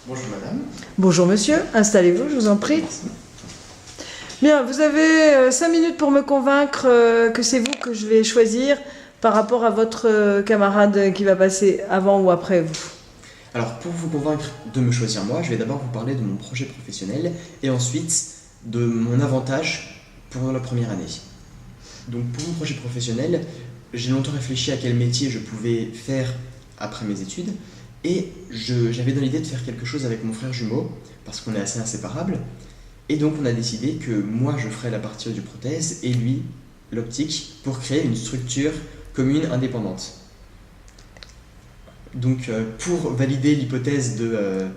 Bonjour madame. Bonjour monsieur, installez-vous, je vous en prie. Bien, vous avez 5 minutes pour me convaincre que c'est vous que je vais choisir par rapport à votre camarade qui va passer avant ou après vous. Alors pour vous convaincre de me choisir moi, je vais d'abord vous parler de mon projet professionnel et ensuite de mon avantage pour la première année. Donc pour mon projet professionnel, j'ai longtemps réfléchi à quel métier je pouvais faire après mes études et j'avais dans l'idée de faire quelque chose avec mon frère jumeau parce qu'on est assez inséparables. Et donc on a décidé que moi je ferais la partie du prothèse et lui l'optique pour créer une structure commune indépendante. Donc pour valider l'hypothèse de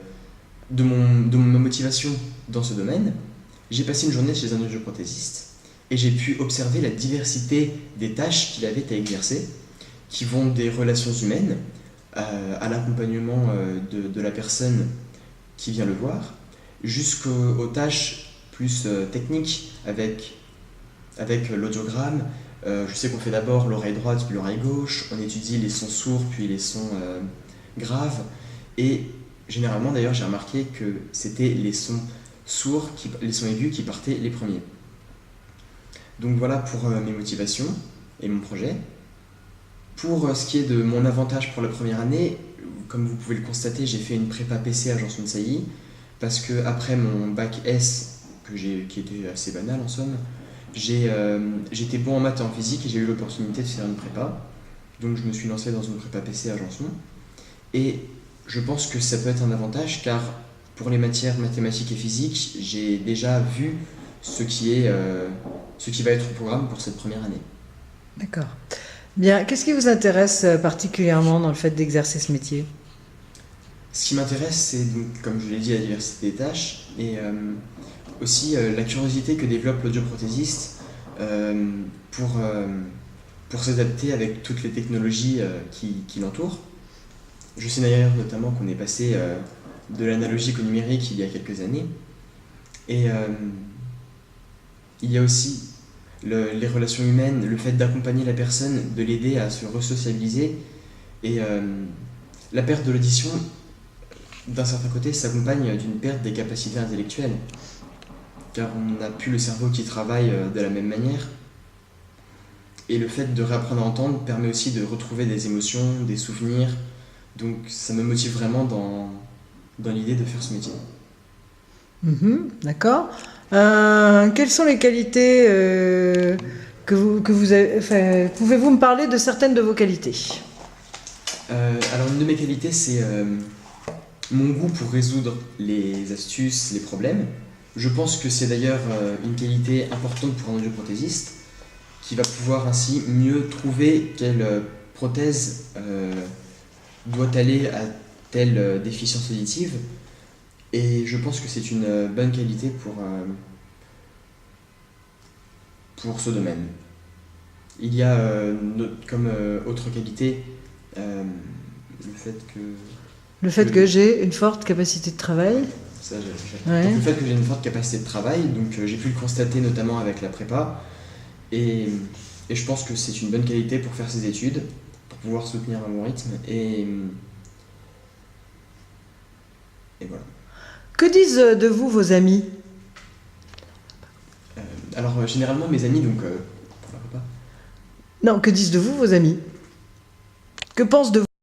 ma motivation dans ce domaine, j'ai passé une journée chez un audioprothésiste et j'ai pu observer la diversité des tâches qu'il avait à exercer, qui vont des relations humaines à l'accompagnement de la personne qui vient le voir, jusqu'aux tâches plus techniques avec l'audiogramme. Je sais qu'on fait d'abord l'oreille droite puis l'oreille gauche, on étudie les sons sourds puis les sons graves, et généralement d'ailleurs j'ai remarqué que c'était les sons sourds, les sons aigus qui partaient les premiers. Donc voilà pour mes motivations et mon projet. Pour ce qui est de mon avantage pour la première année, comme vous pouvez le constater, j'ai fait une prépa PC à Janson de Sailly, parce que après mon bac S, qui était assez banal en somme, j'étais bon en maths et en physique et j'ai eu l'opportunité de faire une prépa. Donc je me suis lancé dans une prépa PC à Janson. Et je pense que ça peut être un avantage car pour les matières mathématiques et physiques, j'ai déjà vu ce qui va être au programme pour cette première année. D'accord. Bien, qu'est-ce qui vous intéresse particulièrement dans le fait d'exercer ce métier? Ce qui m'intéresse, c'est donc, comme je l'ai dit, la diversité des tâches et aussi la curiosité que développe l'audioprothésiste pour s'adapter avec toutes les technologies qui l'entourent. Je sais d'ailleurs notamment qu'on est passé de l'analogique au numérique il y a quelques années. Et il y a aussi les relations humaines, le fait d'accompagner la personne, de l'aider à se resociabiliser. Et la perte de l'audition, d'un certain côté, s'accompagne d'une perte des capacités intellectuelles, car on n'a plus le cerveau qui travaille de la même manière. Et le fait de réapprendre à entendre permet aussi de retrouver des émotions, des souvenirs. Donc ça me motive vraiment dans l'idée de faire ce métier. D'accord. Quelles sont les qualités que vous avez... Enfin, pouvez-vous me parler de certaines de vos qualités? Alors une de mes qualités, c'est mon goût pour résoudre les astuces, les problèmes. Je pense que c'est d'ailleurs une qualité importante pour un audioprothésiste qui va pouvoir ainsi mieux trouver quelle prothèse doit aller à telle déficience auditive. Et je pense que c'est une bonne qualité pour ce domaine. Il y a comme autre qualité le fait que... Le fait que j'ai une forte capacité de travail. Ça, Ouais. Donc le fait que j'ai une forte capacité de travail, donc j'ai pu le constater notamment avec la prépa, et je pense que c'est une bonne qualité pour faire ses études, pour pouvoir soutenir un bon rythme, et voilà. Que disent de vous vos amis? Alors généralement mes amis, donc pour la prépa, Non, que disent de vous vos amis? Que pensent de vous?